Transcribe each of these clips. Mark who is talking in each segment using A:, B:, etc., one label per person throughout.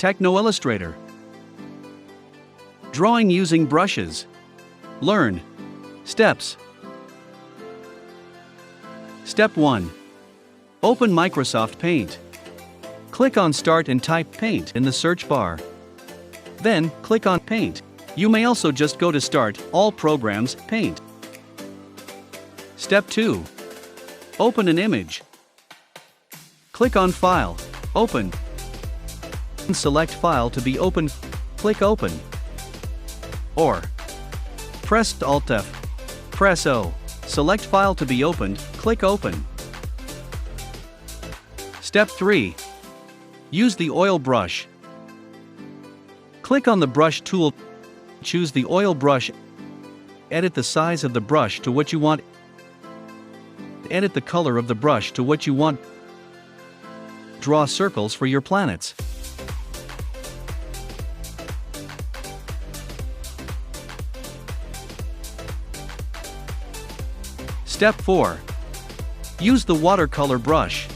A: TechnoIllustrator. Drawing using brushes. Learn. Steps. Step 1. Open Microsoft Paint. Click on Start and type Paint in the search bar. Then, click on Paint. You may also just go to Start, All Programs, Paint. Step 2. Open an image. Click on File, Open. Select File to be opened, click Open. Or, press Alt-F, press O. Select File to be opened, click Open. Step 3. Use the oil brush. Click on the Brush tool, choose the oil brush, edit the size of the brush to what you want, edit the color of the brush to what you want, draw circles for your planets. Step 4. Use the watercolor brush.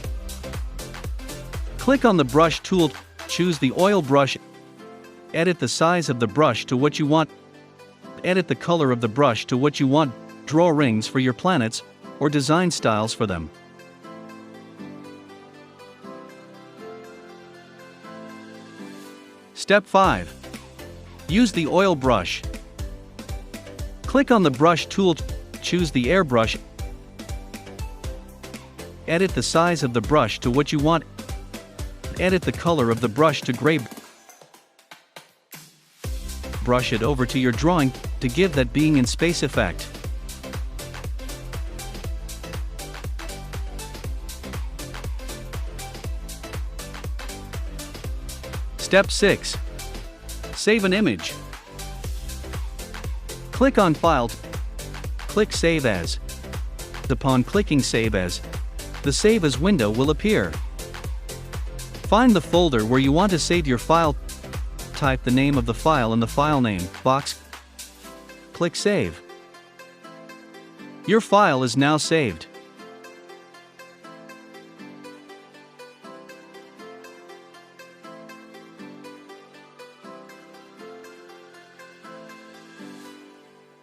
A: Click on the Brush tool, choose the oil brush, edit the size of the brush to what you want, edit the color of the brush to what you want, draw rings for your planets, or design styles for them. Step 5. Use the oil brush. Click on the Brush tool, choose the airbrush, edit the size of the brush to what you want, edit the color of the brush to gray. Brush it over to your drawing to give that being in space effect. Step 6. Save an image. Click on File, click Save As. Upon clicking Save As, the Save As window will appear. Find the folder where you want to save your file, type the name of the file in the File Name box, click Save. Your file is now saved.